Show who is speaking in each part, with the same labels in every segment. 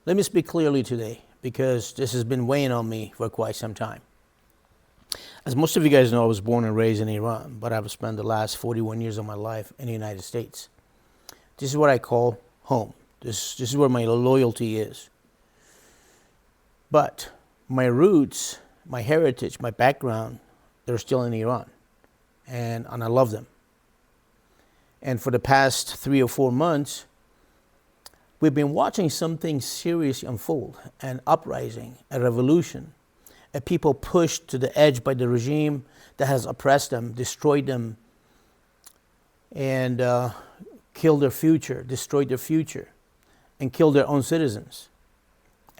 Speaker 1: Let me speak clearly today, because this has been weighing on me for quite some time. As most of you guys know, I was born and raised in Iran, but I've spent the last 41 years of my life in the United States. This is what I call home. This is where my loyalty is. But my roots, my heritage, my background, they're still in Iran. And I love them. And for the past 3 or 4 months, we've been watching something serious unfold, an uprising, a revolution, a people pushed to the edge by the regime that has oppressed them, destroyed them, and killed their future, destroyed their future, and killed their own citizens.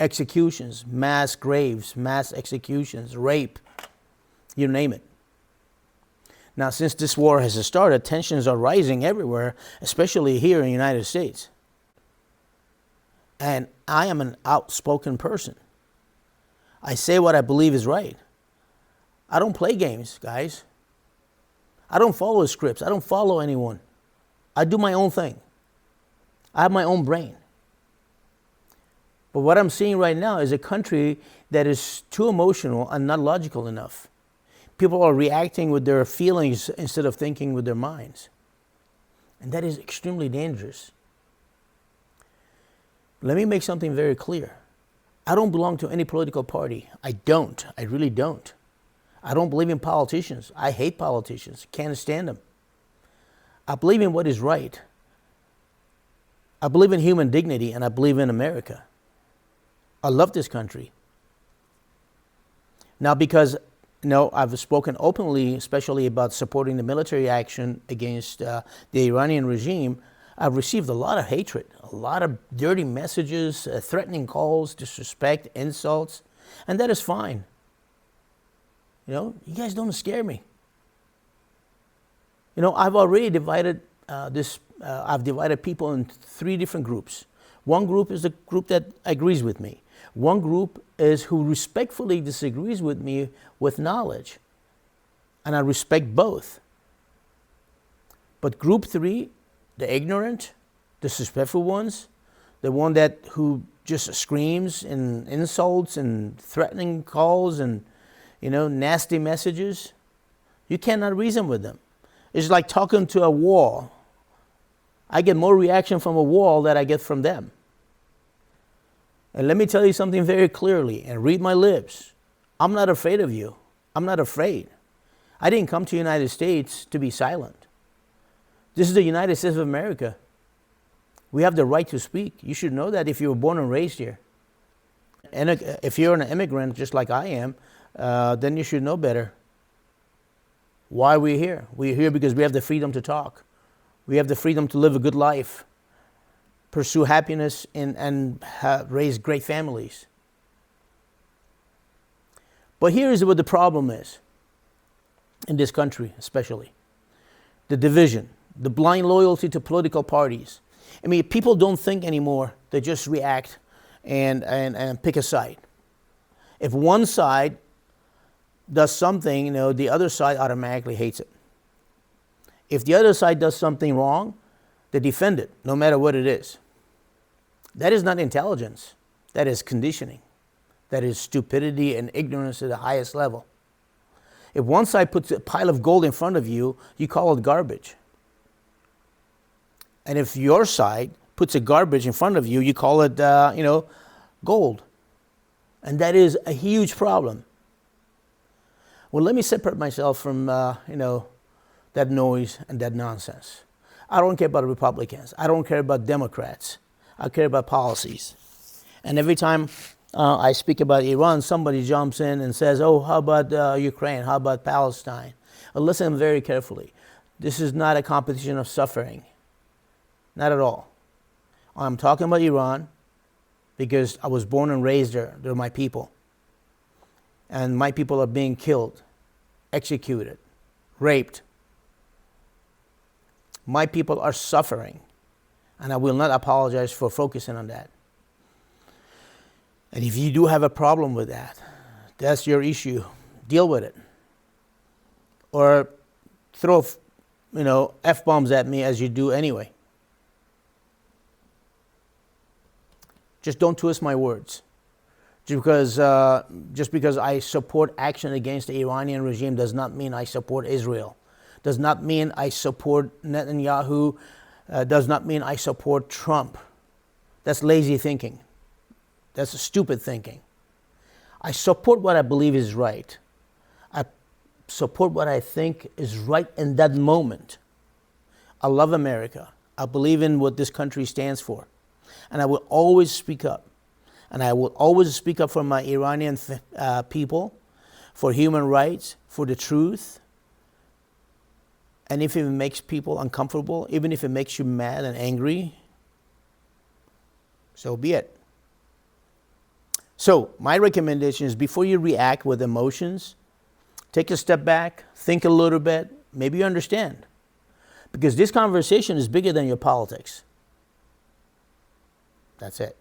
Speaker 1: Executions, mass graves, mass executions, rape, you name it. Now, since this war has started, tensions are rising everywhere, especially here in the United States. And I am an outspoken person. I say what I believe is right. I don't play games, guys. I don't follow scripts. I don't follow anyone. I do my own thing. I have my own brain. But what I'm seeing right now is a country that is too emotional and not logical enough. People are reacting with their feelings instead of thinking with their minds. And that is extremely dangerous. Let me make something very clear. I don't belong to any political party. I don't. I really don't. I don't believe in politicians. I hate politicians. Can't stand them. I believe in what is right. I believe in human dignity, and I believe in America. I love this country. Now, because I've spoken openly, especially about supporting the military action against the Iranian regime, I've received a lot of hatred, a lot of dirty messages, threatening calls, disrespect, insults, and that is fine. You guys don't scare me. I've already divided I've divided people in 3 different groups. One group is the group that agrees with me. One group is who respectfully disagrees with me with knowledge. And I respect both. But group 3, the ignorant, disrespectful ones, the one who just screams and insults and threatening calls and, nasty messages, you cannot reason with them. It's like talking to a wall. I get more reaction from a wall than I get from them. And let me tell you something very clearly, and read my lips. I'm not afraid of you. I'm not afraid. I didn't come to the United States to be silent. This is the United States of America. We have the right to speak. You should know that if you were born and raised here. And if you're an immigrant, just like I am, then you should know better. Why are we here? We're here because we have the freedom to talk. We have the freedom to live a good life, pursue happiness, and raise great families. But here's what the problem is, in this country especially. The division, the blind loyalty to political parties. People don't think anymore. They just react and pick a side. If one side does something, the other side automatically hates it. If the other side does something wrong, they defend it, no matter what it is. That is not intelligence. That is conditioning. That is stupidity and ignorance at the highest level. If one side puts a pile of gold in front of you, you call it garbage. And if your side puts a garbage in front of you, you call it, gold. And that is a huge problem. Well, let me separate myself from, that noise and that nonsense. I don't care about Republicans. I don't care about Democrats. I care about policies. And every time I speak about Iran, somebody jumps in and says, oh, how about Ukraine? How about Palestine? Listen very carefully. This is not a competition of suffering. Not at all. I'm talking about Iran because I was born and raised there. They're my people. And my people are being killed, executed, raped. My people are suffering, and I will not apologize for focusing on that. And if you do have a problem with that, that's your issue. Deal with it. Or throw, F-bombs at me as you do anyway. Just don't twist my words. Just because I support action against the Iranian regime does not mean I support Israel. Does not mean I support Netanyahu. Does not mean I support Trump. That's lazy thinking. That's stupid thinking. I support what I believe is right. I support what I think is right in that moment. I love America. I believe in what this country stands for. And I will always speak up. And I will always speak up for my Iranian people, for human rights, for the truth. And if it makes people uncomfortable, even if it makes you mad and angry, so be it. So my recommendation is before you react with emotions, take a step back, think a little bit, maybe you understand. Because this conversation is bigger than your politics. That's it.